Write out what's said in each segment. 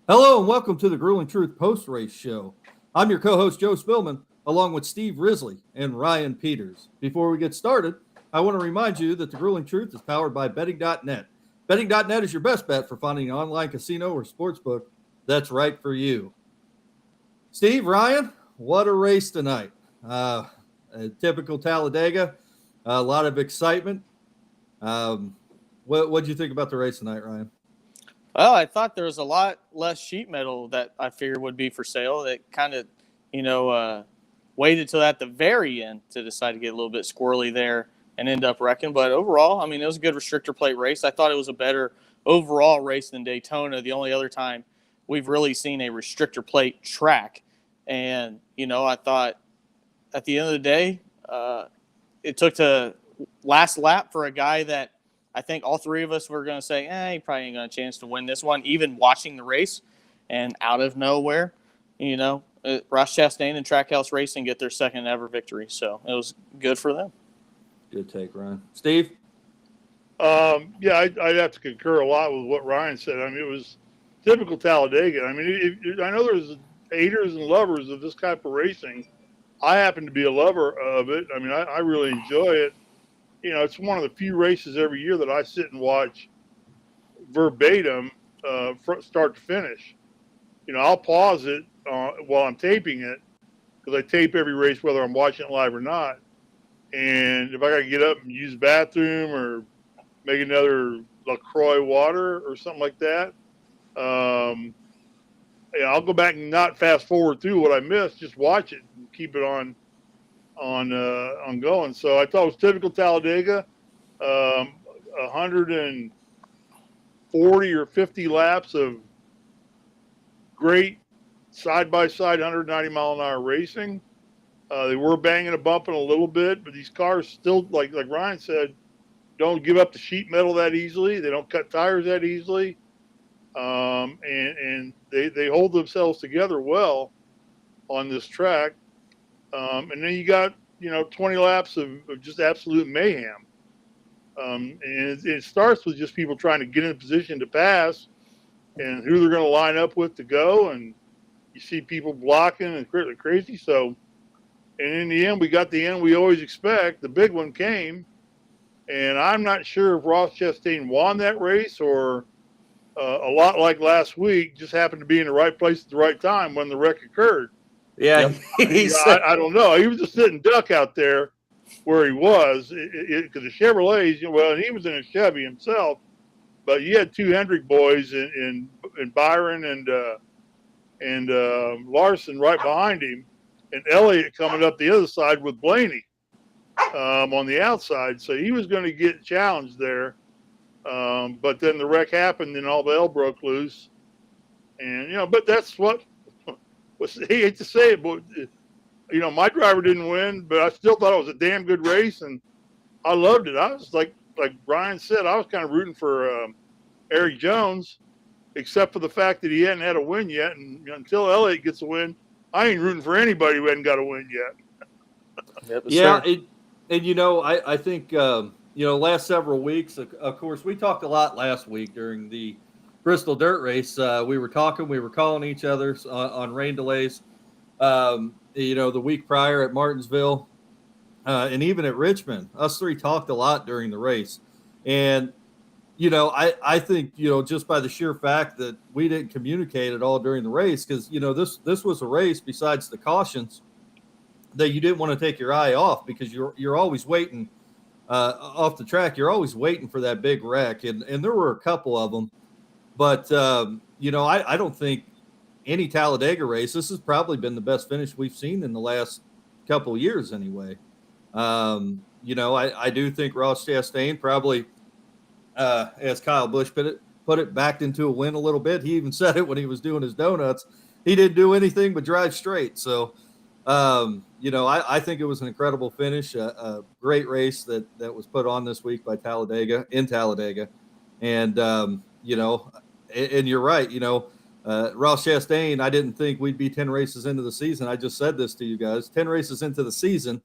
Hello and welcome to the Grueling Truth Post-Race Show. I'm your co-host, Joe Spilman, along with Steve Risley and Ryan Peters. Before we get started, I want to remind you that the Grueling Truth is powered by Betting.net. Betting.net is your best bet for finding an online casino or sportsbook that's right for you. Steve, Ryan, what a race tonight. A typical Talladega, a lot of excitement. What did you think about the race tonight, Ryan? Well, I thought there was a lot less sheet metal that I figured would be for sale. That kind of, waited till at the very end to decide to get a little bit squirrely there and end up wrecking. But overall, I mean, it was a good restrictor plate race. I thought it was a better overall race than Daytona. The only other time we've really seen a restrictor plate track. And, I thought at the end of the day, it took to last lap for a guy that I think all three of us were going to say, he probably ain't got a chance to win this one, even watching the race. And out of nowhere, Ross Chastain and Trackhouse Racing get their second ever victory. So it was good for them. Good take, Ryan. Steve? I'd have to concur a lot with what Ryan said. I mean, it was typical Talladega. I mean, I know there's haters and lovers of this type of racing. I happen to be a lover of it. I mean, I really enjoy it. It's one of the few races every year that I sit and watch verbatim start to finish. I'll pause it while I'm taping it because I tape every race whether I'm watching it live or not. And if I got to get up and use the bathroom or make another LaCroix water or something like that, I'll go back and not fast forward through what I missed, just watch it and keep it on going. So I thought it was typical Talladega. 140 or 50 laps of great side-by-side 190 mile an hour racing. They were banging and bumping a little bit, but these cars still, like Ryan said, don't give up the sheet metal that easily. They don't cut tires that easily. And they hold themselves together well on this track. And then you got, 20 laps of just absolute mayhem. And it starts with just people trying to get in a position to pass and who they're going to line up with to go. And you see people blocking and crazy. So, and in the end, we got the end we always expect. The big one came. And I'm not sure if Ross Chastain won that race or a lot like last week, just happened to be in the right place at the right time when the wreck occurred. Yeah, I don't know. He was just sitting duck out there where he was because the Chevrolets, and he was in a Chevy himself, but you had two Hendrick boys in Byron and Larson right behind him, and Elliott coming up the other side with Blaney on the outside. So he was going to get challenged there. But then the wreck happened and all the hell broke loose. And, but that's what he hate to say it, but, my driver didn't win, but I still thought it was a damn good race. And I loved it. I was like Brian said, I was kind of rooting for Eric Jones, except for the fact that he hadn't had a win yet. And until Elliott gets a win, I ain't rooting for anybody who hadn't got a win yet. I think, last several weeks, of course, we talked a lot last week during the Bristol Dirt Race. We were calling each other on rain delays, the week prior at Martinsville and even at Richmond. Us three talked a lot during the race. And, I think, just by the sheer fact that we didn't communicate at all during the race, because, this was a race besides the cautions that you didn't want to take your eye off because you're always waiting off the track. You're always waiting for that big wreck. And there were a couple of them. But, I don't think any Talladega race, this has probably been the best finish we've seen in the last couple of years anyway. I do think Ross Chastain probably, as Kyle Busch put it, backed into a win a little bit. He even said it when he was doing his donuts. He didn't do anything but drive straight. So, I think it was an incredible finish, a great race that was put on this week by Talladega. And, and you're right, Ross Chastain, I didn't think we'd be 10 races into the season. I just said this to you guys, 10 races into the season,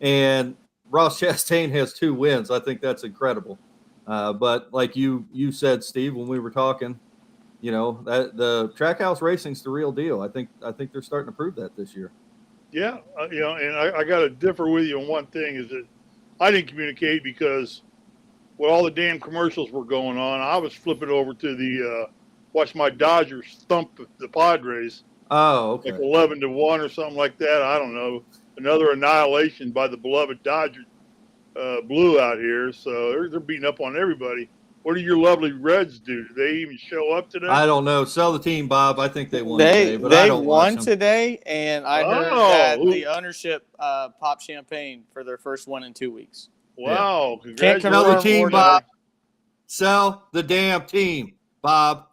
and Ross Chastain has 2 wins. I think that's incredible. But like you said, Steve, when we were talking, you know, that the Trackhouse racing's the real deal. I think they're starting to prove that this year. Yeah, you know, and I got to differ with you on one thing is that I didn't communicate because with all the damn commercials were going on, I was flipping over to the watch my Dodgers thump the Padres. Oh, okay. Like 11-1 or something like that. I don't know. Another annihilation by the beloved Dodger blue out here. So they're beating up on everybody. What do your lovely Reds do? Do they even show up today? I don't know. Sell the team, Bob. I think they won today, but I don't won watch them. today, and I heard that the ownership popped champagne for their first one in 2 weeks. Wow. Yeah. Can't Sell the team, Bob. today. Sell the damn team, Bob.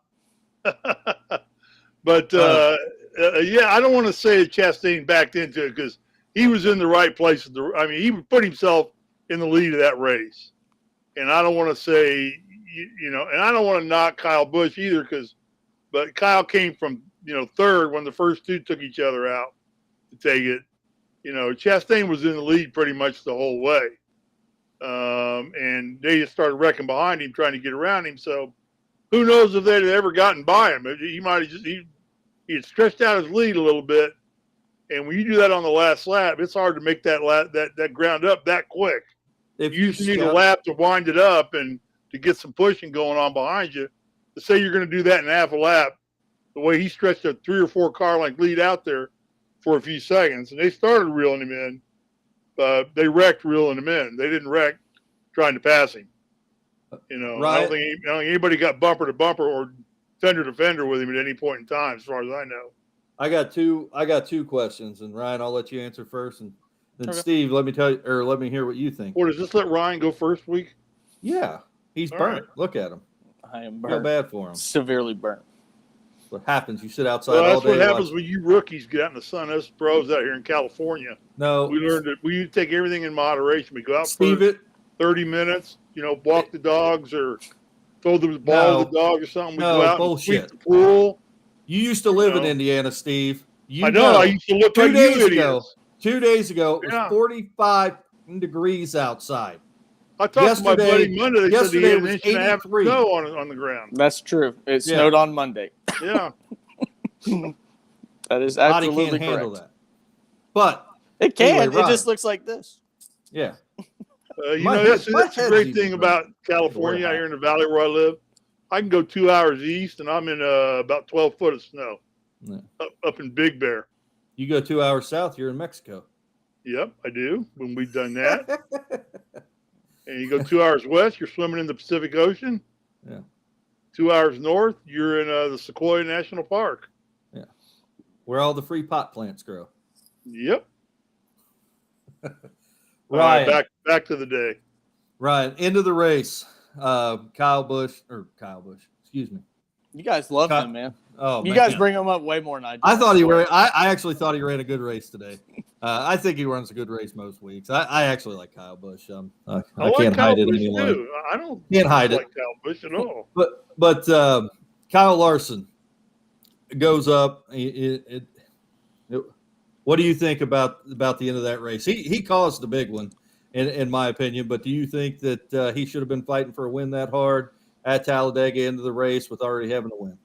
But, yeah, I don't want to say that Chastain backed into it because he was in the right place. He put himself in the lead of that race. And I don't want to say, you know, and I don't want to knock Kyle Busch either but Kyle came from, you know, third when the first two took each other out to take it. You know, Chastain was in the lead pretty much the whole way. And they just started wrecking behind him, trying to get around him. So who knows if they'd ever gotten by him. He might have he had stretched out his lead a little bit. And when you do that on the last lap, it's hard to make that ground up that quick. If you just need a lap to wind it up and to get some pushing going on behind you. To say you're going to do that in half a lap, the way he stretched a 3 or 4 car length lead out there for a few seconds, and they started reeling him in. They wrecked reeling him in. They didn't wreck trying to pass him. You know, right. I don't think anybody got bumper to bumper or fender to fender with him at any point in time, as far as I know. I got two questions, and Ryan, I'll let you answer first, and then Okay. Steve, let me hear what you think. Or does this let Ryan go first week? Yeah, he's All burnt. right. Look at him. I am Feel burnt. bad for him. Severely burnt. What happens? You sit outside Well, all that's day. what happens when you rookies get out in the sun. Us pros out here in California. No, We learned that we take everything in moderation. We go out Steve, for 30 minutes, you know, walk the dogs or throw the ball to the dog or something. We go out bullshit. and sweep the pool. You used to live in Indiana, Steve. I know. I used to look 2 like days you ago. idiots. 2 days ago, it was Yeah. 45 degrees outside. I talked to my buddy Monday. They said he yesterday had an was inch and a half of 83. snow on the ground. That's true. It snowed on Monday. Yeah. That is Body absolutely can't handle correct. that. But It can. Anyway, It just looks like this. yeah, You My know, head- that's my the head's great even thing burnt. about California out here in the valley where I live. I can go 2 hours east, and I'm in about 12 foot of snow Yeah. up in Big Bear. You go 2 hours south, you're in Mexico. Yep, I do. When we've done that. And you go 2 hours west, you're swimming in the Pacific Ocean. Yeah. 2 hours north, you're in the Sequoia National Park. Yeah. Where all the free pot plants grow. Yep. Ryan. All right, back to the day. Ryan, into the race. Kyle Busch, excuse me. You guys love him, man. Oh, You man. guys bring him up way more than I do. I thought I actually thought he ran a good race today. I think he runs a good race most weeks. I actually like Kyle Busch. I like can't Kyle hide it Busch any longer. too. I don't Can't hide like it. Kyle Busch at all. But Kyle Larson goes up. What do you think about the end of that race? He caused the big one, in my opinion. But do you think that he should have been fighting for a win that hard at Talladega into the race with already having a win?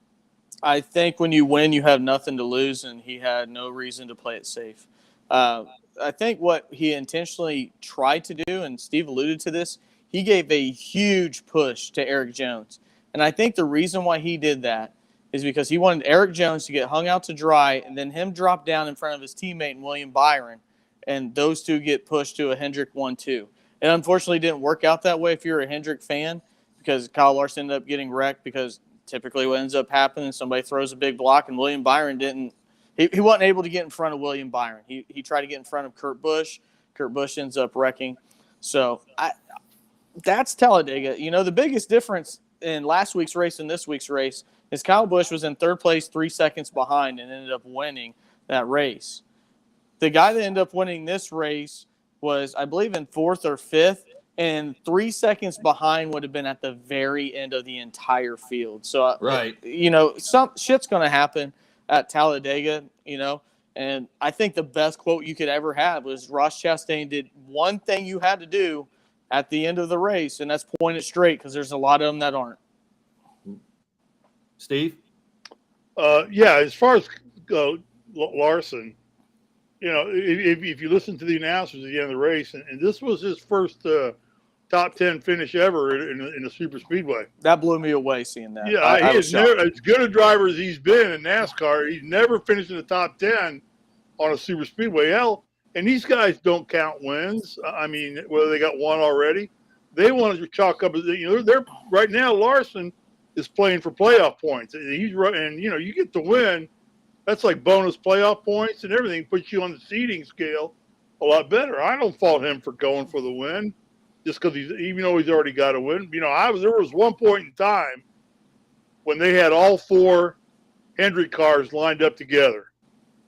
I think when you win, you have nothing to lose, and he had no reason to play it safe. I think what he intentionally tried to do, and Steve alluded to this, he gave a huge push to Eric Jones. And I think the reason why he did that is because he wanted Eric Jones to get hung out to dry and then him drop down in front of his teammate William Byron, and those two get pushed to a Hendrick 1-2. It unfortunately didn't work out that way if you're a Hendrick fan, because Kyle Larson ended up getting wrecked because typically what ends up happening, somebody throws a big block, and William Byron didn't. He wasn't able to get in front of William Byron. He tried to get in front of Kurt Busch. Kurt Busch ends up wrecking. So that's Talladega. You know, the biggest difference in last week's race and this week's race is Kyle Busch was in third place 3 seconds behind and ended up winning that race. The guy that ended up winning this race was, I believe, in fourth or fifth, and 3 seconds behind would have been at the very end of the entire field. So, Right. You know, some shit's going to happen at Talladega, you know, and I think the best quote you could ever have was Ross Chastain did one thing you had to do at the end of the race, and that's point it straight, because there's a lot of them that aren't. Steve? Yeah, as far as Larson, if you listen to the announcers at the end of the race, and this was his first top 10 finish ever in the super speedway. That blew me away seeing that. Yeah, I he was is shocked. never, as good a driver as he's been in NASCAR. He's never finished in the top 10 on a super speedway. Hell, and these guys don't count wins. I mean, whether they got one already, they want to chalk up. They're right now. Larson is playing for playoff points. He's and you get the win. That's like bonus playoff points and everything. Puts you on the seeding scale a lot better. I don't fault him for going for the win, just because even though he's already got a win. There was one point in time when they had all four Hendrick cars lined up together.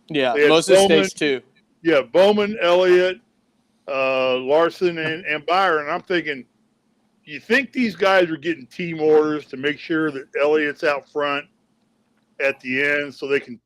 Yeah, most of stage 2. Yeah, Bowman, Elliott, Larson, and Byron. I'm thinking, you think these guys are getting team orders to make sure that Elliott's out front at the end so they can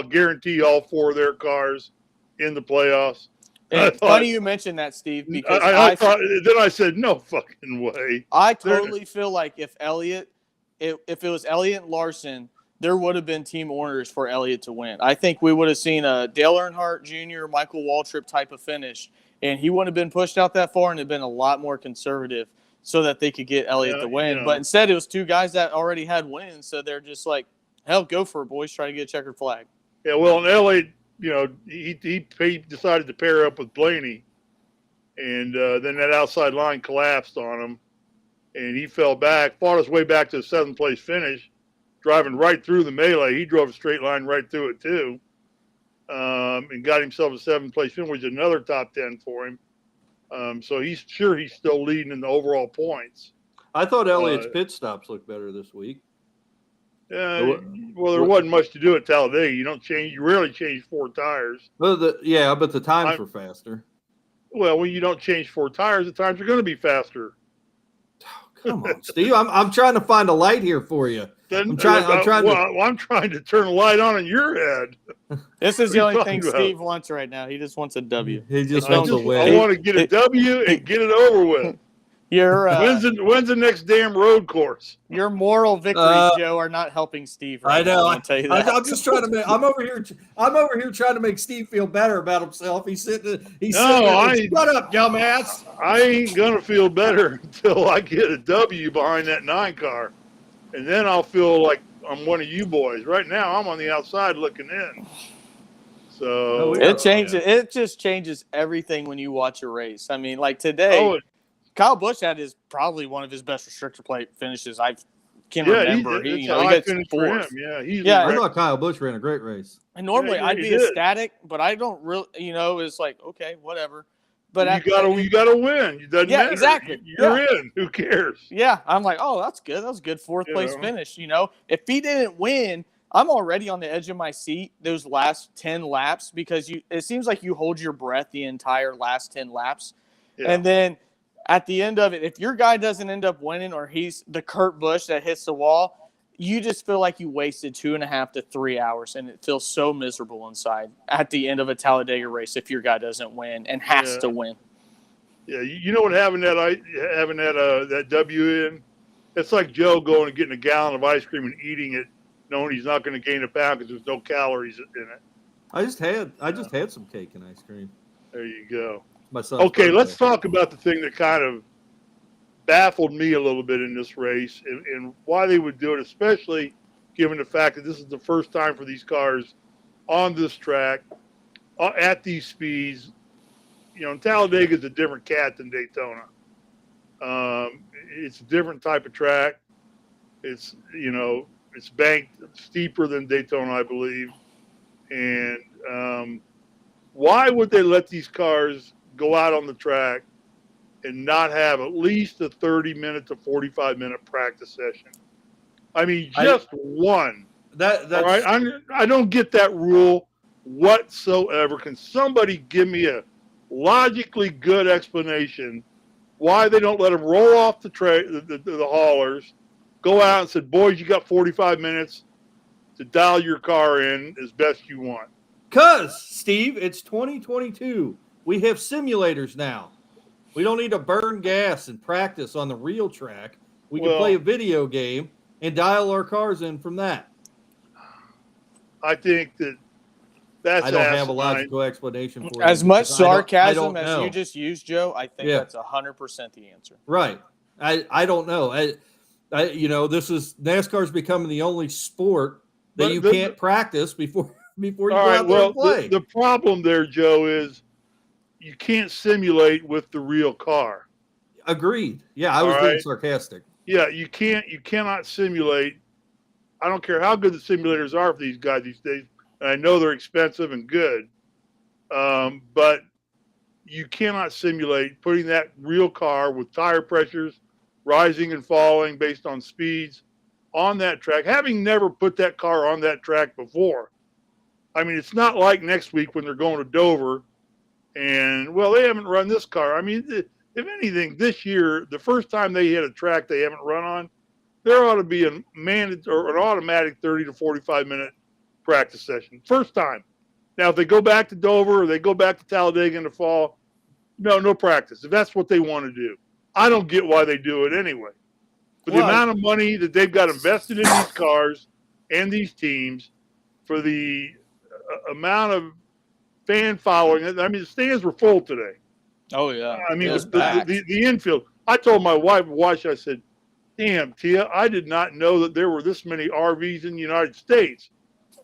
guarantee all four of their cars in the playoffs? And funny you mentioned that, Steve, because I thought, then I said, no fucking way. I totally feel like if it was Elliott and Larson, there would have been team orders for Elliott to win. I think we would have seen a Dale Earnhardt Jr., Michael Waltrip type of finish, and he wouldn't have been pushed out that far and have been a lot more conservative so that they could get Elliott to win. But instead, it was two guys that already had wins, so they're just like, hell, go for it, boys. Try to get a checkered flag. Yeah, well, in Elliott, he decided to pair up with Blaney, and then that outside line collapsed on him, and he fell back, fought his way back to the 7th place finish, driving right through the melee. He drove a straight line right through it too, and got himself a 7th place finish, which is another top 10 for him. So he's still leading in the overall points. I thought Elliott's pit stops looked better this week. Well, there wasn't much to do at Talladega. You rarely change 4 tires. Well, but the times were faster. Well, when you don't change 4 tires, the times are going to be faster. Come on, Steve. I'm trying to find a light here for you. I'm trying to turn a light on in your head. This is the only thing Steve wants right now. He just wants a W. He just wants a win. I want to get a W and get it over with. When's the next damn road course? Your moral victories, Joe, are not helping Steve. Right I know. now, I'll tell you that. I'm just trying to. I'm over here trying to make Steve feel better about himself. Shut up, dumbass. I ain't gonna feel better until I get a W behind that 9 car, and then I'll feel like I'm one of you boys. Right now, I'm on the outside looking in. So it changes. It just changes everything when you watch a race. I mean, like today. Kyle Busch had probably one of his best restrictor plate finishes I can remember. He got 4th. Yeah, I thought Kyle Busch ran a great race. And normally I'd be ecstatic, but I don't really, it's like, okay, whatever. But you gotta win. It doesn't matter. Exactly. You're in. Who cares? Yeah, I'm like, oh, that's good. That was a good 4th place finish. If he didn't win, I'm already on the edge of my seat those last 10 laps because it seems like you hold your breath the entire last 10 laps, and then. At the end of it, if your guy doesn't end up winning or he's the Kurt Busch that hits the wall, you just feel like you wasted 2.5 to 3 hours, and it feels so miserable inside at the end of a Talladega race if your guy doesn't win and has to win. Yeah, what having that W in, it's like Joe going and getting a gallon of ice cream and eating it, knowing he's not going to gain a pound because there's no calories in it. I just had some cake and ice cream. There you go. Okay, let's talk about the thing that kind of baffled me a little bit in this race and why they would do it, especially given the fact that this is the first time for these cars on this track at these speeds. Talladega is a different cat than Daytona. It's a different type of track. It's banked steeper than Daytona, I believe. And why would they let these cars go out on the track and not have at least a 30-minute to 45-minute practice session? I mean, just one. That's all right. I don't get that rule whatsoever. Can somebody give me a logically good explanation why they don't let them roll off the haulers, go out and say, boys, you got 45 minutes to dial your car in as best you want? Because, Steve, it's 2022. We have simulators now. We don't need to burn gas and practice on the real track. We can play a video game and dial our cars in from that. I think that's I don't have a asinine. logical explanation for it. As much because I don't sarcasm as know. you just used, Joe, I think that's 100% the answer. Right. I don't know. This is NASCAR's becoming the only sport that you can't practice before you go out there and play. The problem there, Joe, is you can't simulate with the real car. Agreed. Yeah, I was being sarcastic. Yeah, you cannot simulate. I don't care how good the simulators are for these guys these days, and I know they're expensive and good, but you cannot simulate putting that real car with tire pressures rising and falling based on speeds on that track, having never put that car on that track before. I mean, it's not like next week when they're going to Dover and, well, they haven't run this car. I mean, if anything, this year, the first time they hit a track they haven't run on, there ought to be an automatic 30 to 45-minute practice session. First time. Now, if they go back to Dover or they go back to Talladega in the fall, no practice, if that's what they want to do. I don't get why they do it anyway. For the amount of money that they've got invested in these cars and these teams, for the amount of fan following, I mean, the stands were full today. Oh, yeah. I mean, the infield. I told my wife, I said, damn, Tia, I did not know that there were this many RVs in the United States,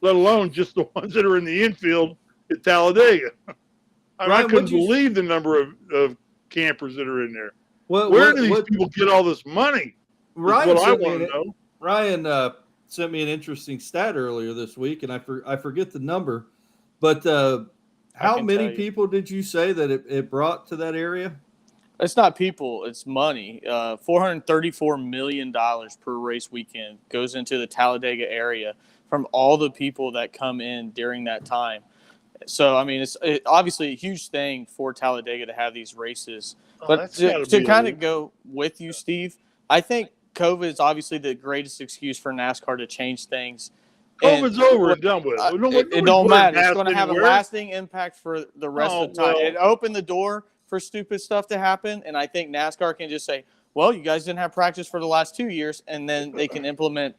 let alone just the ones that are in the infield at Talladega. I couldn't believe the number of campers that are in there. Where do these people get all this money? Ryan what I want to know. Ryan sent me an interesting stat earlier this week, and I forget the number, but how many people did you say that it brought to that area? It's not people, it's money. $434 million per race weekend goes into the Talladega area from all the people that come in during that time. So, I mean, it's obviously a huge thing for Talladega to have these races. But to kind of go with you, Steve, I think COVID is obviously the greatest excuse for NASCAR to change things. COVID's over and done with. It don't matter. It's going to have a lasting impact for the rest of the time. It opened the door for stupid stuff to happen, and I think NASCAR can just say, well, you guys didn't have practice for the last 2 years, and then they can implement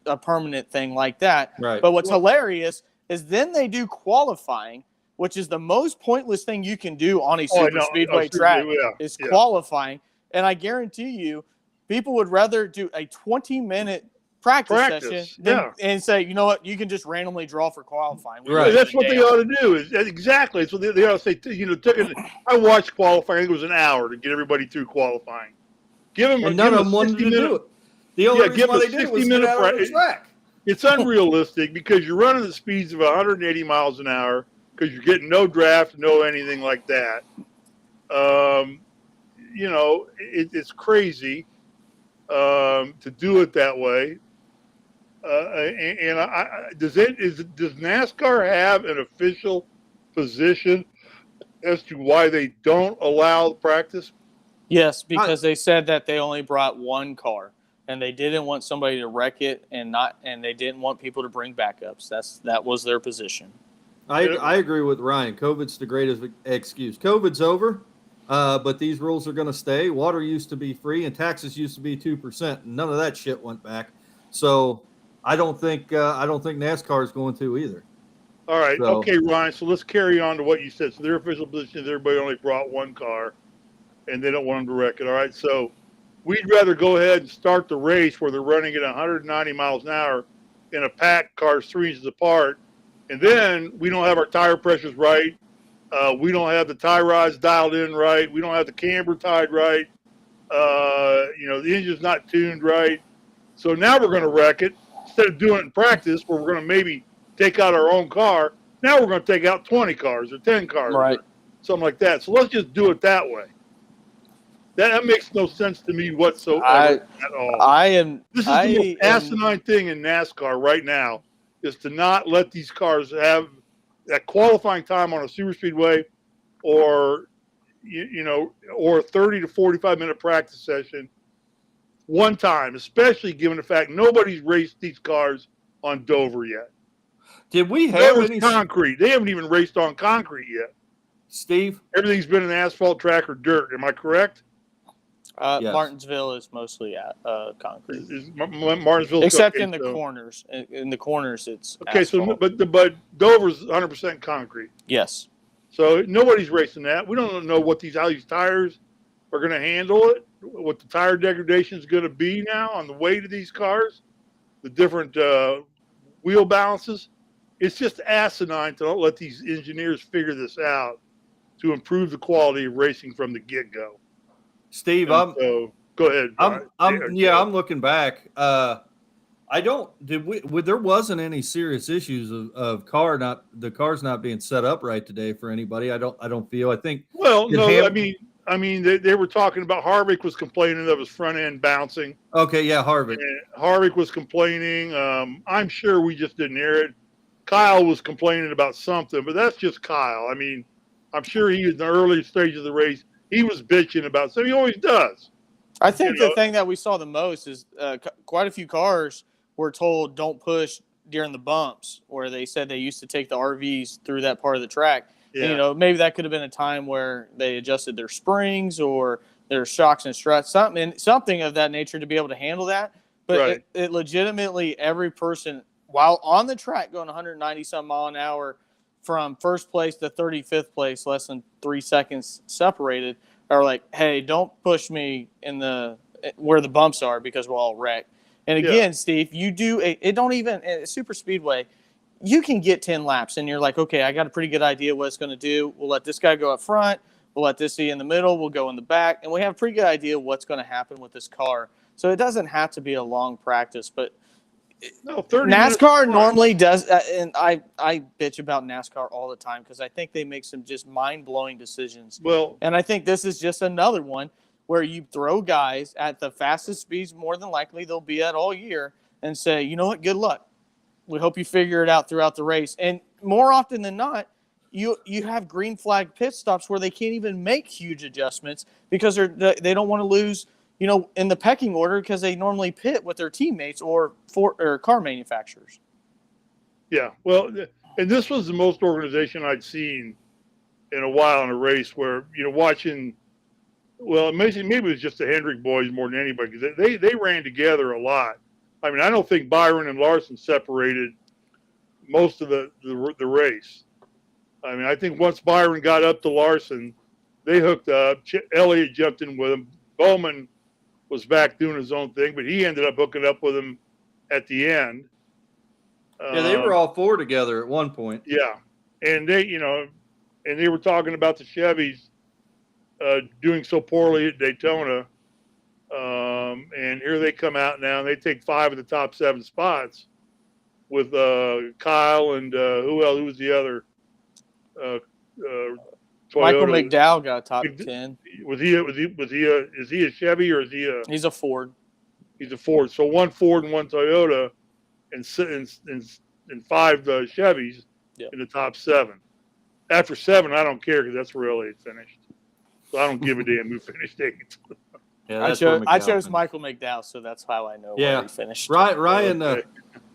a permanent thing like that. Right. But what's hilarious is then they do qualifying, which is the most pointless thing you can do on a super speedway track is qualifying. And I guarantee you, people would rather do a 20-minute practice session and say, you know what, you can just randomly draw for qualifying. Right. That's what they ought to do. Exactly. So they ought to say, I watched qualifying. I think it was an hour to get everybody through qualifying. None of them wanted to do it. The only reason why they did it was get out on the track. It's unrealistic because you're running the speeds of 180 miles an hour because you're getting no draft, no anything like that. It's crazy to do it that way. Does NASCAR have an official position as to why they don't allow practice? Yes, because they said that they only brought one car, and they didn't want somebody to wreck it, and they didn't want people to bring backups. That was their position. I agree with Ryan. COVID's the greatest excuse. COVID's over, but these rules are going to stay. Water used to be free, and taxes used to be 2%. And none of that shit went back. So I don't think NASCAR is going to either. All right, okay, Ryan. So let's carry on to what you said. So their official position is everybody only brought one car, and they don't want them to wreck it. All right, so we'd rather go ahead and start the race where they're running at 190 miles an hour in a packed cars 3 inches apart, and then we don't have our tire pressures right. We don't have the tie rods dialed in right. We don't have the camber tied right. The engine's not tuned right. So now we're going to wreck it. Instead of doing it in practice where we're going to maybe take out our own car, now we're going to take out 20 cars or 10 cars, right? Or something like that. So let's just do it that way. That makes no sense to me whatsoever at all. This is the most asinine thing in NASCAR right now is to not let these cars have that qualifying time on a super speedway or a 30 to 45-minute practice session one time, especially given the fact nobody's raced these cars on Dover yet. Did we have any concrete? They haven't even raced on concrete yet. Steve? Everything's been an asphalt track or dirt. Am I correct? Yes. Martinsville is mostly concrete, Martinsville, except okay, in the corners. In the corners, it's okay. asphalt. So, but Dover's 100% concrete. Yes. So nobody's racing that. We don't know what how these tires are going to handle it, what the tire degradation is going to be now on the weight of these cars, the different wheel balances. It's just asinine to not let these engineers figure this out to improve the quality of racing from the get-go. Steve, So go ahead. I'm looking back. There wasn't any serious issues of the cars not being set up right today for anybody. I don't feel. I think. Well, no, I mean, they were talking about Harvick was complaining of his front end bouncing. Okay, yeah, Harvick. And Harvick was complaining. I'm sure we just didn't hear it. Kyle was complaining about something, but that's just Kyle. I mean, I'm sure he was in the early stage of the race. He was bitching about something. He always does. I think the thing that we saw the most is quite a few cars were told don't push during the bumps, where they said they used to take the RVs through that part of the track. Yeah. And, maybe that could have been a time where they adjusted their springs or their shocks and struts, something of that nature to be able to handle that. But right. it legitimately, every person, while on the track going 190 some mile an hour from first place to 35th place, less than 3 seconds separated, are like, hey, don't push me in where the bumps are because we'll all wreck. And again, Steve, you do a super speedway, you can get 10 laps and you're like, okay, I got a pretty good idea what it's going to do. We'll let this guy go up front. We'll let this be in the middle. We'll go in the back. And we have a pretty good idea what's going to happen with this car. So it doesn't have to be a long practice, but NASCAR normally does. And I bitch about NASCAR all the time because I think they make some just mind-blowing decisions. Well, and I think this is just another one where you throw guys at the fastest speeds more than likely they'll be at all year and say, you know what, good luck. We hope you figure it out throughout the race. And more often than not, you have green flag pit stops where they can't even make huge adjustments because they don't want to lose, in the pecking order because they normally pit with their teammates or car manufacturers. Yeah, well, and this was the most organization I'd seen in a while in a race where, watching, well, maybe it was just the Hendrick boys more than anybody because they ran together a lot. I mean, I don't think Byron and Larson separated most of the race. I mean, I think once Byron got up to Larson, they hooked up. Elliott jumped in with him. Bowman was back doing his own thing, but he ended up hooking up with him at the end. Yeah, they were all four together at one point. Yeah, and they were talking about the Chevys doing so poorly at Daytona. And here they come out now, and they take 5 of the top 7 spots with Kyle and who else? Who was the other? Toyota. Michael McDowell got top 10. Is he a Chevy or is he a? He's a Ford. He's a Ford. So 1 Ford and 1 Toyota, and 5 Chevys in the top 7. After 7, I don't care because that's where Elliott finished. So I don't give a damn who finished 8th. Yeah, I chose Michael McDowell, so that's how I know where he finished.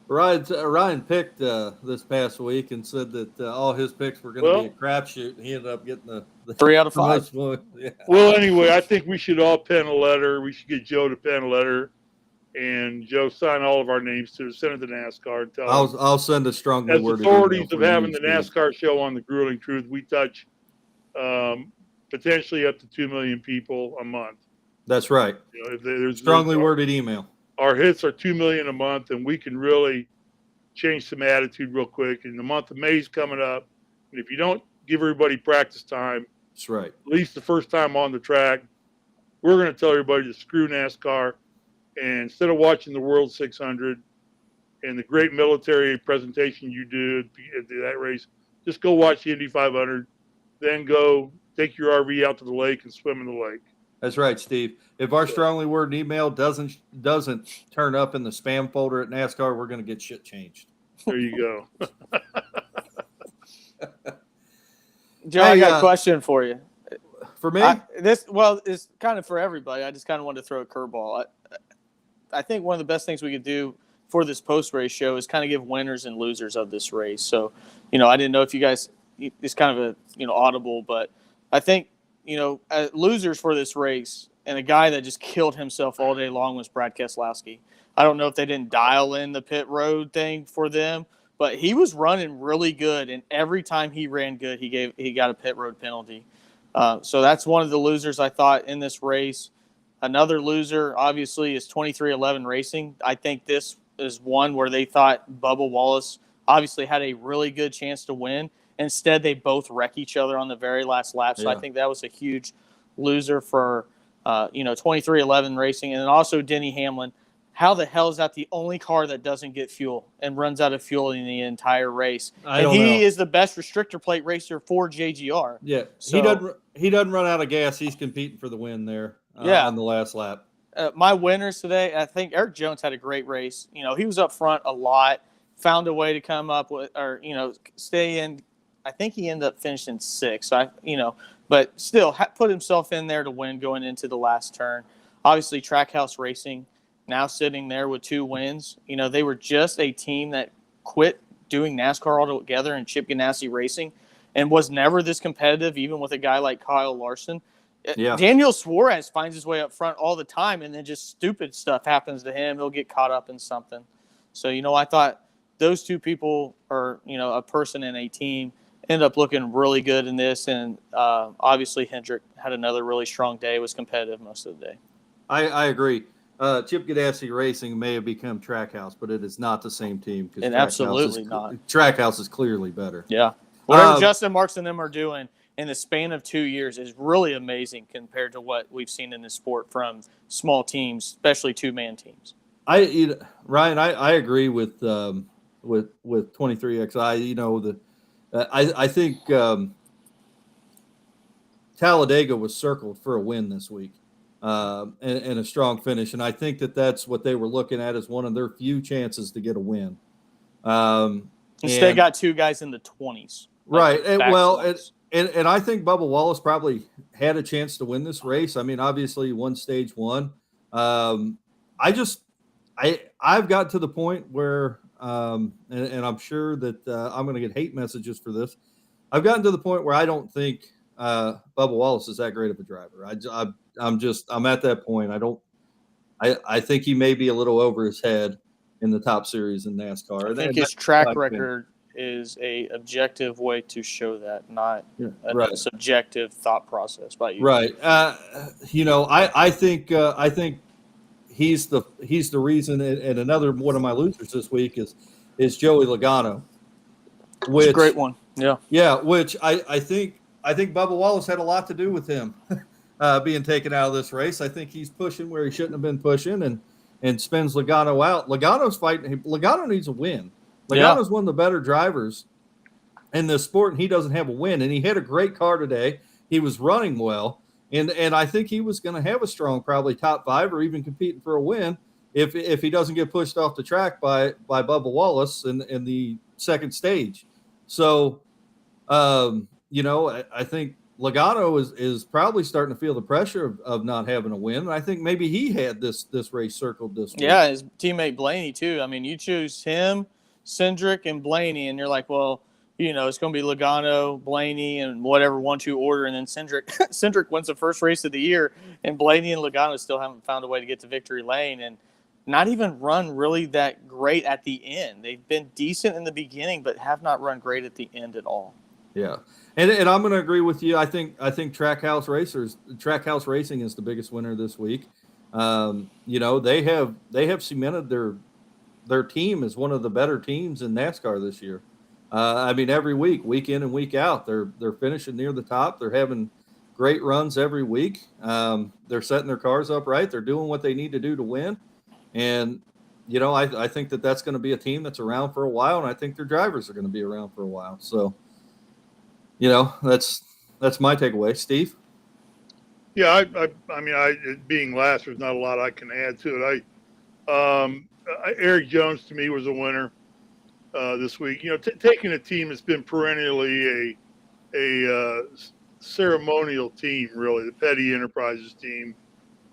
Ryan picked this past week and said that all his picks were going to be a crapshoot, and he ended up getting the 3 out of 5. Yeah. Well, anyway, I think we should all pen a letter. We should get Joe to pen a letter, and Joe sign all of our names to send it to NASCAR and tell them. I'll send a strongly worded as authorities of having the NASCAR show on the Grueling Truth. We touch potentially up to 2 million people a month. That's right. If there's strongly worded email. Our hits are 2 million a month, and we can really change some attitude real quick. And the month of May is coming up, and if you don't give everybody practice time, that's right, at least the first time on the track, we're going to tell everybody to screw NASCAR. And instead of watching the World 600 and the great military presentation you do at that race, just go watch the Indy 500, then go take your RV out to the lake and swim in the lake. That's right, Steve. If our strongly worded email doesn't turn up in the spam folder at NASCAR, we're going to get shit changed. There you go. Joe, I got a question for you. For me? It's kind of for everybody. I just kind of wanted to throw a curveball. I think one of the best things we could do for this post-race show is kind of give winners and losers of this race. So, I didn't know if you guys – it's kind of a, audible, but I think, losers for this race, and a guy that just killed himself all day long was Brad Keselowski. I don't know if they didn't dial in the pit road thing for them, but he was running really good, and every time he ran good, he got a pit road penalty. So that's one of the losers I thought in this race. Another loser, obviously, is 2311 Racing. I think this is one where they thought Bubba Wallace obviously had a really good chance to win. Instead, they both wreck each other on the very last lap. So I think that was a huge loser for 2311 Racing. And then also Denny Hamlin. How the hell is that the only car that doesn't get fuel and runs out of fuel in the entire race? He is the best restrictor plate racer for JGR. Yeah, so, he doesn't run out of gas. He's competing for the win there on the last lap. My winners today, I think Eric Jones had a great race. He was up front a lot, found a way to come up with stay in. I think he ended up finishing 6th. But still put himself in there to win going into the last turn. Obviously, Trackhouse Racing now sitting there with 2 wins. They were just a team that quit doing NASCAR altogether and Chip Ganassi Racing and was never this competitive, even with a guy like Kyle Larson. Yeah. Daniel Suarez finds his way up front all the time, and then just stupid stuff happens to him. He'll get caught up in something. So, I thought those 2 people, or, a person and a team, ended up looking really good in this. And obviously Hendrick had another really strong day, was competitive most of the day. I agree. Chip Ganassi Racing may have become Trackhouse, but it is not the same team. And absolutely not. Trackhouse is clearly better. Yeah. Whatever Justin Marks and them are doing in the span of 2 years is really amazing compared to what we've seen in this sport from small teams, especially 2-man teams. Ryan, I agree with 23XI. I think Talladega was circled for a win this week. And a strong finish. And I think that's what they were looking at as one of their few chances to get a win. Instead, got 2 guys in the 20s. Right. And I think Bubba Wallace probably had a chance to win this race. I mean, obviously, he won stage 1. I've got to the point where, and I'm sure that I'm going to get hate messages for this. I've gotten to the point where I don't think Bubba Wallace is that great of a driver. I'm at that point. I think he may be a little over his head in the top series in NASCAR. I think his track record is a objective way to show that, not a subjective thought process by you. Right. I think he's the reason. And another one of my losers this week is Joey Logano. Which, it's a great one. Yeah. Yeah. Which I think Bubba Wallace had a lot to do with him. Being taken out of this race. I think he's pushing where he shouldn't have been pushing and spins Logano out. Logano's fighting. Logano needs a win. Logano's one of the better drivers in this sport, and he doesn't have a win. And he had a great car today. He was running well, and I think he was going to have a strong, probably top 5 or even competing for a win if he doesn't get pushed off the track by Bubba Wallace in the second stage. So, I think Logano is probably starting to feel the pressure of not having a win. And I think maybe he had this race circled this week. Yeah, his teammate Blaney too. I mean, you choose him, Cindric, and Blaney, and you're like, well, it's going to be Logano, Blaney, and whatever 1-2 order, and then Cindric wins the first race of the year, and Blaney and Logano still haven't found a way to get to victory lane and not even run really that great at the end. They've been decent in the beginning, but have not run great at the end at all. Yeah. And I'm going to agree with you. I think Trackhouse Racing is the biggest winner this week. They have cemented their team as one of the better teams in NASCAR this year. Every week in and week out, they're finishing near the top. They're having great runs every week. They're setting their cars up right. They're doing what they need to do to win. And I think that's going to be a team that's around for a while, and I think their drivers are going to be around for a while. So. That's my takeaway. Steve? Yeah, being last, there's not a lot I can add to it. Eric Jones to me was a winner this week. Taking a team that's been perennially a ceremonial team, really, the Petty Enterprises team,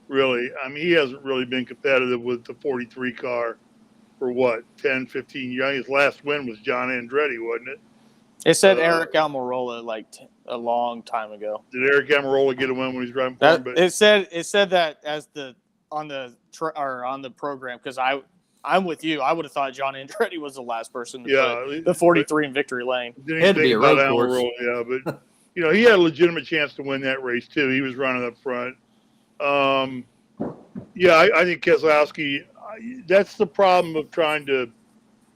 really. He hasn't really been competitive with the 43 car for 10, 15 years. His last win was John Andretti, wasn't it? It said Eric Almirola like a long time ago. Did Eric Almirola get a win when he's driving for him? But It said that as on the program, because I'm with you. I would have thought John Andretti was the last person to put the 43 in victory lane. Didn't Had to be a road course. Almirola, yeah, but he had a legitimate chance to win that race too. He was running up front. I think Keselowski. That's the problem of trying to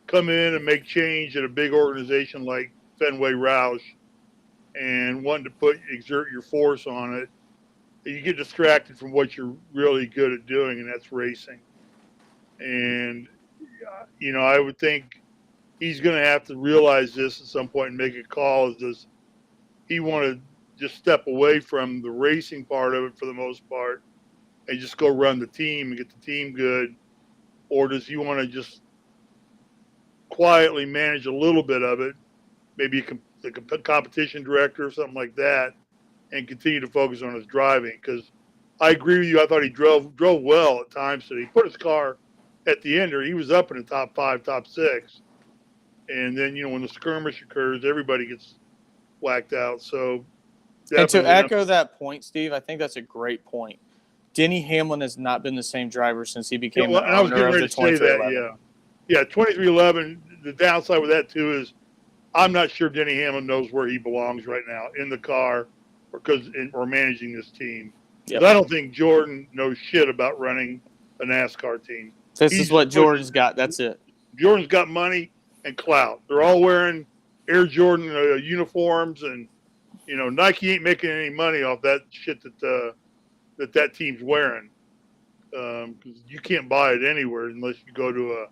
come in and make change at a big organization like Fenway Roush and wanting to exert your force on it. You get distracted from what you're really good at doing, and that's racing. And, I would think he's going to have to realize this at some point and make a call. Does he want to just step away from the racing part of it for the most part and just go run the team and get the team good? Or does he want to just quietly manage a little bit of it, maybe a competition director or something like that, and continue to focus on his driving? Because I agree with you. I thought he drove well at times. So he put his car at the end, or he was up in the top 5, top 6. And then, when the skirmish occurs, everybody gets whacked out. So, and to echo that point, Steve, I think that's a great point. Denny Hamlin has not been the same driver since he became the owner of the 2311. Yeah, 2311. The downside with that too is I'm not sure Denny Hamlin knows where he belongs right now in the car or managing this team. Yep. I don't think Jordan knows shit about running a NASCAR team. This is what Jordan's got. That's it. Jordan's got money and clout. They're all wearing Air Jordan uniforms, and Nike ain't making any money off that shit that team's wearing, because you can't buy it anywhere unless you go to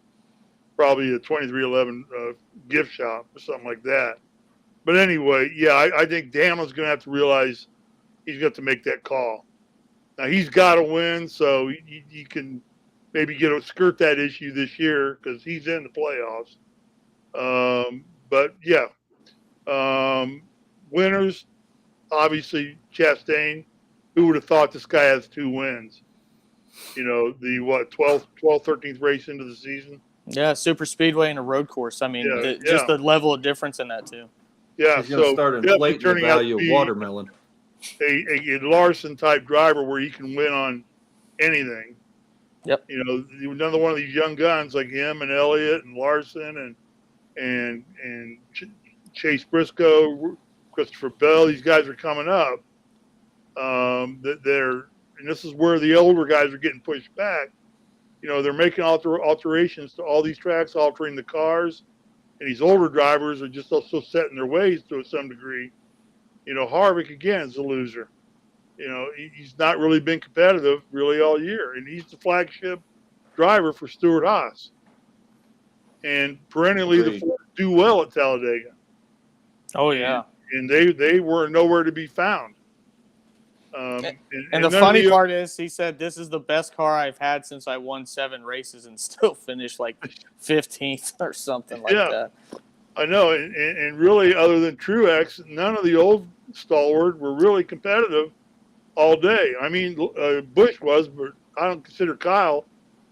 probably a 2311 gift shop or something like that. But anyway, I think Hamlin's going to have to realize he's got to make that call. Now he's got to win, so he can maybe skirt that issue this year because he's in the playoffs. Winners, obviously Chastain. Who would have thought this guy has 2 wins? The 12th, 13th race into the season? Yeah, super speedway and a road course. I mean, just the level of difference in that too. Yeah, he's going to start inflating the value of watermelon. A Larson type driver where he can win on anything. Yep. Another one of these young guns like him and Elliott and Larson and Chase Briscoe, Christopher Bell. These guys are coming up. And this is where the older guys are getting pushed back. They're making alterations to all these tracks, altering the cars, and these older drivers are just also set in their ways to some degree. Harvick again is a loser. He's not really been competitive really all year, and he's the flagship driver for Stewart-Haas. And perennially, the Fords do well at Talladega. Oh yeah, and they were nowhere to be found. And the funny part is, he said, "This is the best car I've had since I won 7 races and still finished like 15th or something like that." I know, and really, other than Truex, none of the old stalwart were really competitive all day. I mean, Busch was, but I don't consider Kyle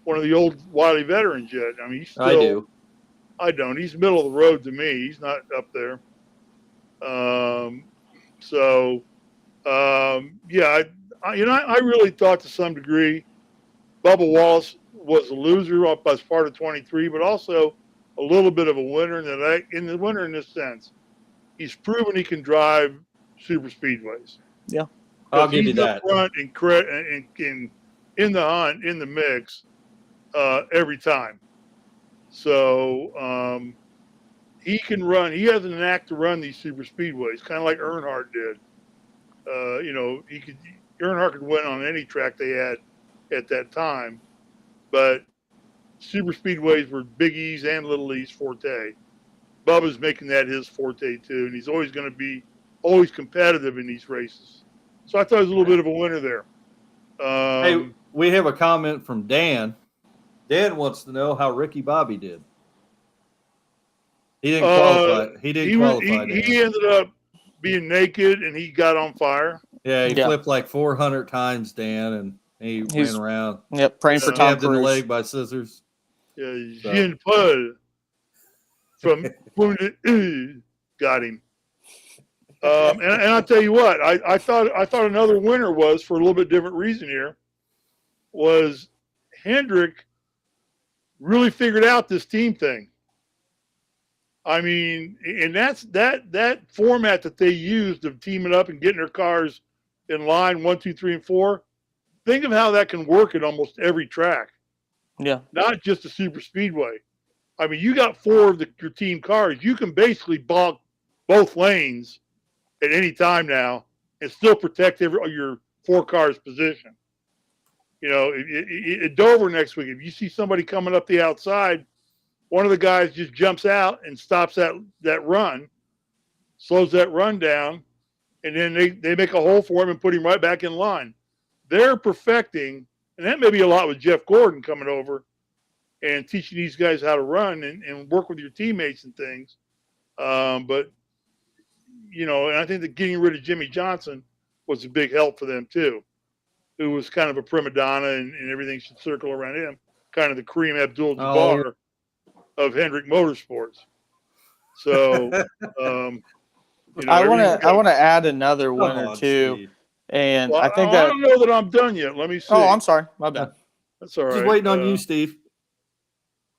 one of the old wily veterans yet. I mean, he's still. I do. I don't. He's middle of the road to me. He's not up there. I really thought to some degree Bubba Wallace was a loser as part of 23, but also a little bit of a winner in this sense. He's proven he can drive super speedways. Yeah, I'll give you that. Front and in the hunt, in the mix, every time. So he can run. He has an knack to run these super speedways, kind of like Earnhardt did. Earnhardt could win on any track they had at that time, but super speedways were Big E's and Little E's forte. Bubba's making that his forte too, and he's always going to be competitive in these races. So I thought he was a little bit of a winner there. Hey, we have a comment from Dan. Dan wants to know how Ricky Bobby did. He didn't qualify. He ended up being naked, and he got on fire. Yeah, he flipped like 400 times, Dan, and he ran around. Yep, praying for Tom Cruise. Stabbed in the leg by scissors. Yeah, Jean Paul from the got him. And I'll tell you what, I thought another winner was, for a little bit different reason here, was Hendrick really figured out this team thing. I mean, and that's that format that they used of teaming up and getting their cars in line 1, 2, 3, and 4. Think of how that can work at almost every track. Yeah. Not just a super speedway. I mean, you got 4 of your team cars. You can basically block both lanes at any time now and still protect your 4 cars' position. You know, at Dover next week, if you see somebody coming up the outside, one of the guys just jumps out and stops that run, slows that run down, and then they make a hole for him and put him right back in line. They're perfecting, and that may be a lot with Jeff Gordon coming over and teaching these guys how to run and work with your teammates and things. But, you know, and I think that getting rid of Jimmy Johnson was a big help for them too, who was kind of a prima donna and everything should circle around him, kind of the Kareem Abdul-Jabbar of Hendrick Motorsports. So, you know, I want to add another winner too, Steve. and well, I think I don't know that I'm done yet. Let me see. Oh, I'm sorry, my bad. That's all right. Just waiting on you, Steve.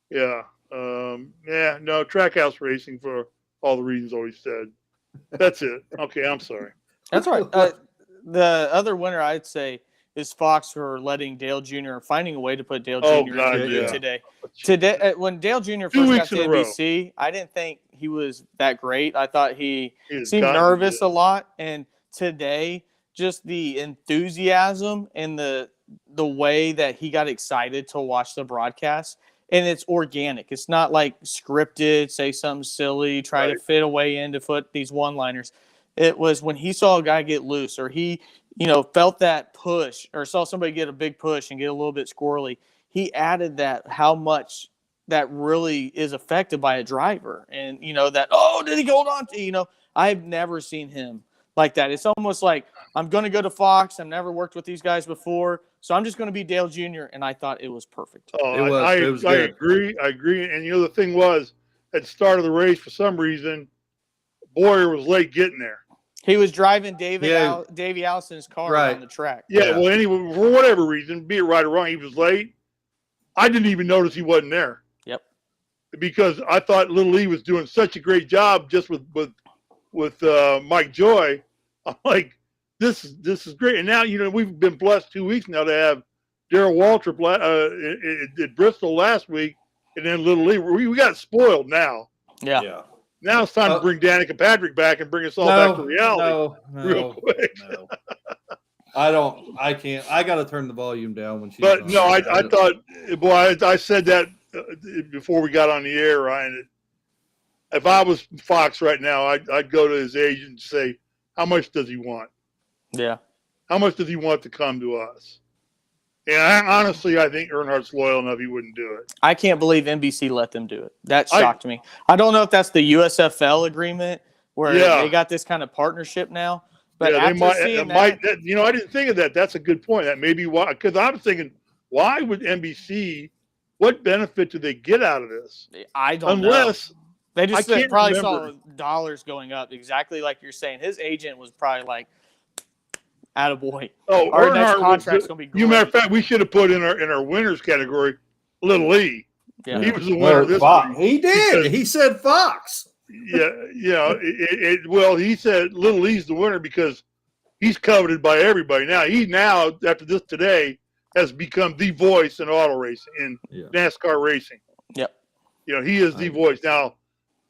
Yeah. No, Trackhouse Racing for all the reasons always said. That's it. Okay, I'm sorry. That's all right. The other winner I'd say is Fox for letting Dale Jr. finding a way to put Dale Jr. in God, the lead yeah. today. Today, when Dale Jr. 2 first got weeks to in a row. NBC, I didn't think he was that great. I thought he has seemed gotten nervous good. a lot, and today, just the enthusiasm and the way that he got excited to watch the broadcast, and it's organic. It's not like scripted, say something silly, try to Right. fit a way in to put these one-liners. It was when he saw a guy get loose, or he, felt that push, or saw somebody get a big push and get a little bit squirrely. He added that how much that really is affected by a driver, and that did he hold on to? I've never seen him like that. It's almost like, I'm going to go to Fox. I've never worked with these guys before, so I'm just going to be Dale Jr. And I thought it was perfect. Oh, It was I good. agree. And the thing was, at the start of the race, for some reason, Boyer was late getting there. He was driving Davey Allison's car Right. on the track. Yeah, well, anyway, for whatever reason, be it right or wrong, he was late. I didn't even notice he wasn't there. Yep. Because I thought Little E was doing such a great job just with Mike Joy. I'm like, this is great. And now, we've been blessed 2 weeks now to have Darrell Waltrip at Bristol last week, and then Little E. We got spoiled now. Yeah. Now it's time to bring Danica Patrick back and bring us all back to reality real quick. No. I can't. I got to turn the volume down when she's But on. no, I thought, boy, I said that before we got on the air, Ryan. If I was Fox right now, I'd go to his agent and say, how much does he want? Yeah. How much does he want to come to us? And honestly, I think Earnhardt's loyal enough he wouldn't do it. I can't believe NBC let them do it. That shocked me. I don't know if that's the USFL agreement where they got this kind of partnership now. But yeah, after seeing that, I didn't think of that. That's a good point. That may be why, because I was thinking, why would NBC? What benefit do they get out of this? I don't know. They just probably saw dollars going up, exactly like you're saying. His agent was probably like, attaboy. Oh, our Earnhardt next contract's going to be great. Matter of fact, we should have put in our winners category Little E. Yeah. He was the winner this week. He did. He said Fox. Yeah. Well, he said Little E's the winner because he's coveted by everybody. Now, after this today, has become the voice in auto racing, in NASCAR racing. Yep. He is the voice. Now,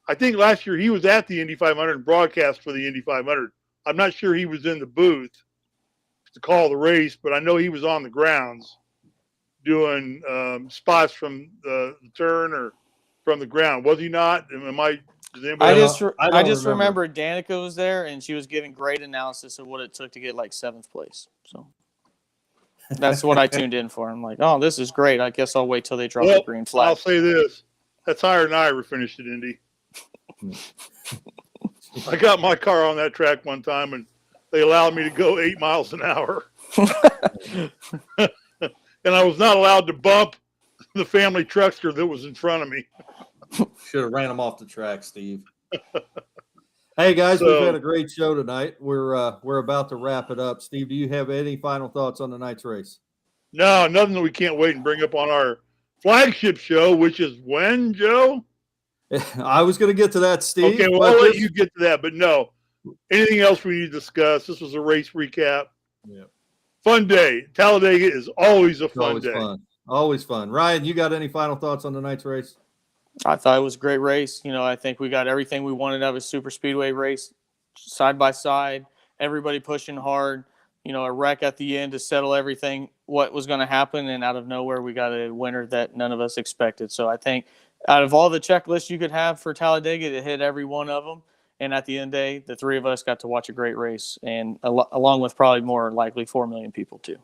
I think last year he was at the Indy 500 and broadcast for the Indy 500. I'm not sure he was in the booth to call the race, but I know he was on the grounds doing spots from the turn or from the ground. Was he not? I just remember Danica was there, and she was giving great analysis of what it took to get like 7th place. So that's what I tuned in for. I'm like, oh, this is great. I guess I'll wait till they drop the green flag. I'll say this. That's higher than I ever finished at Indy. I got my car on that track one time, and they allowed me to go 8 miles an hour. And I was not allowed to bump the family truckster that was in front of me. Should have ran him off the track, Steve. Hey guys, So- we've had a great show tonight. We're about to wrap it up. Steve, do you have any final thoughts on tonight's race? No, nothing that we can't wait and bring up on our flagship show, which is when, Joe? I was going to get to that, Steve. Okay, well, I'll let you get to that. But no, anything else we need to discuss? This was a race recap. Yeah. Fun day. Talladega is always a fun day. Fun. Always fun. Ryan, you got any final thoughts on tonight's race? I thought it was a great race. I think we got everything we wanted out of a super speedway race, side by side, everybody pushing hard, a wreck at the end to settle everything, what was going to happen. And out of nowhere, we got a winner that none of us expected. So I think out of all the checklists you could have for Talladega, it hit every one of them. And at the end of the day, the three of us got to watch a great race, and along with probably more likely 4 million people too.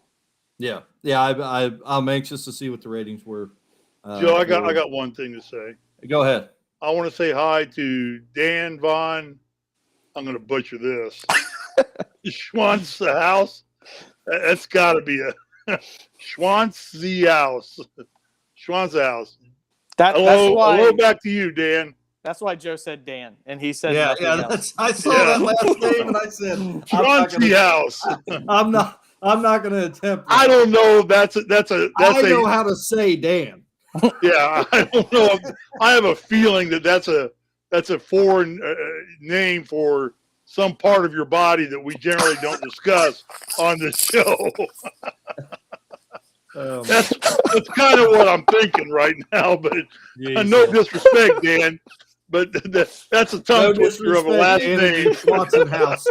Yeah. I'm anxious to see what the ratings were. Joe, I got one thing to say. Go ahead. I want to say hi to Dan Vaughn. I'm going to butcher this. Schwanz House. That's got to be a Schwanz House. Schwanz House. Hello, back to you, Dan. That's why Joe said Dan, and he said else. I saw that last name, and I said Schwanz House. I'm not going to attempt that. I don't know. I know how to say Dan. Yeah, I don't know. I have a feeling that's a foreign name for some part of your body that we generally don't discuss on this show. That's kind of what I'm thinking right now. But no disrespect, Dan. But that's a tongue twister of a last name. Watson House.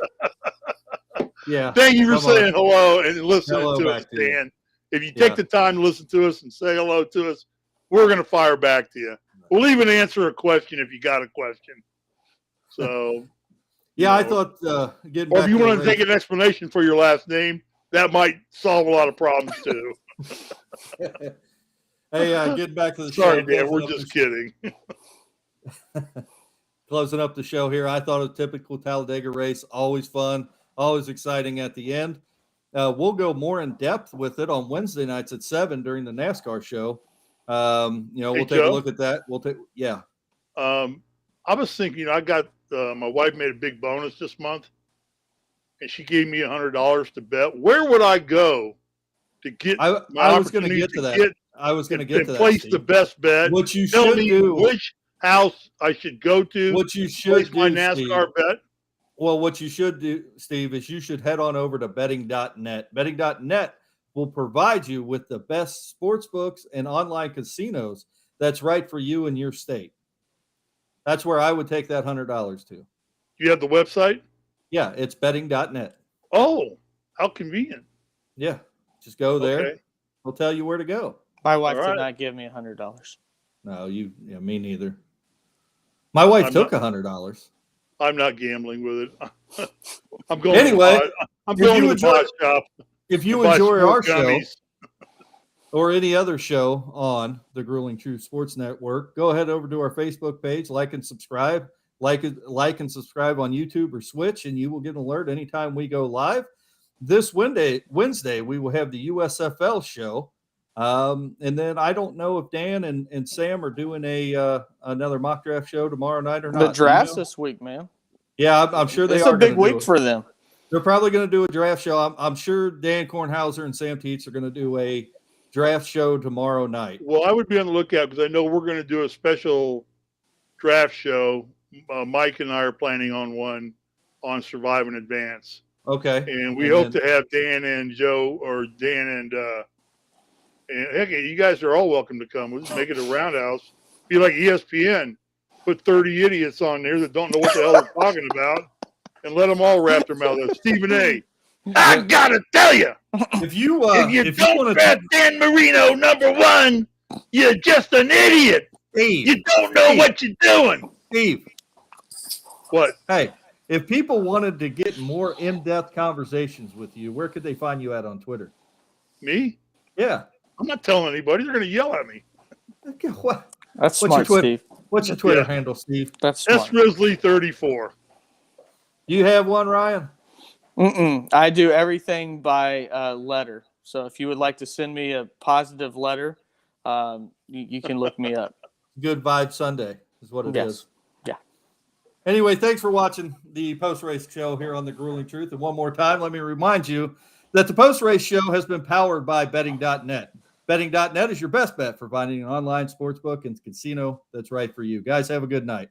Yeah. Thank you for saying hello and listening to us, Dan. If you take the time to listen to us and say hello to us, we're going to fire back to you. We'll even answer a question if you got a question. So, I thought getting. Or back if you to want to take an explanation for your last name, that might solve a lot of problems too. Hey, getting back to the show. Sorry, Dan. We're just kidding. Closing up the show here. I thought a typical Talladega race, always fun, always exciting at the end. We'll go more in depth with it on Wednesday nights at 7 during the NASCAR show. We'll take a look at that. I was thinking, I got my wife made a big bonus this month, and she gave me $100 to bet. Where would I go to get? I was going to get to that. I was going to get to that. Place the best bet. What you should do. Which house I should go to. What you should place do, my NASCAR bet. Well, what you should do, Steve, is you should head on over to betting.net. Betting.net will provide you with the best sports books and online casinos that's right for you in your state. That's where I would take that $100 to. You have the website? Yeah, it's betting.net. Oh, how convenient. Yeah, just go there. Okay. We'll tell you where to go. My wife did not give me $100. No, me neither. My wife took $100. I'm not gambling with it. I'm going anyway. I'm going to the pot shop. If you enjoy our show or any other show on the Grueling Truth Sports Network, go ahead over to our Facebook page, like and subscribe. Like and subscribe on YouTube or Switch, and you will get an alert anytime we go live. This Wednesday, we will have the USFL show. And then I don't know if Dan and Sam are doing another mock draft show tomorrow night or not. The draft's this week, man. Yeah, I'm sure they are. It's a big week for them. They're probably going to do a draft show. I'm sure Dan Kornhauser and Sam Teets are going to do a draft show tomorrow night. Well, I would be on the lookout because I know we're going to do a special draft show. Mike and I are planning on one on Survive in Advance. Okay. And we hope to have Dan and Joe, or Dan and heck, you guys are all welcome to come. We'll just make it a roundhouse. Be like ESPN. Put 30 idiots on there that don't know what the hell they're talking about, and let them all wrap their mouth up. Stephen A. I gotta tell you, if you don't bet Dan Marino #1, you're just an idiot. Steve, you don't know what you're doing. Steve. What? Hey, if people wanted to get more in-depth conversations with you, where could they find you at on Twitter? Me? Yeah. I'm not telling anybody. They're going to yell at me. Okay, what? That's smart, Steve. What's your Twitter handle, Steve? That's smart. Risley34. You have one, Ryan? I do everything by letter. So if you would like to send me a positive letter, you can look me up. Good Vibe Sunday is what it is. Yeah. Anyway, thanks for watching the post-race show here on The Grueling Truth. And one more time, let me remind you that the post-race show has been powered by betting.net. Betting.net is your best bet for finding an online sportsbook and casino that's right for you. Guys, have a good night.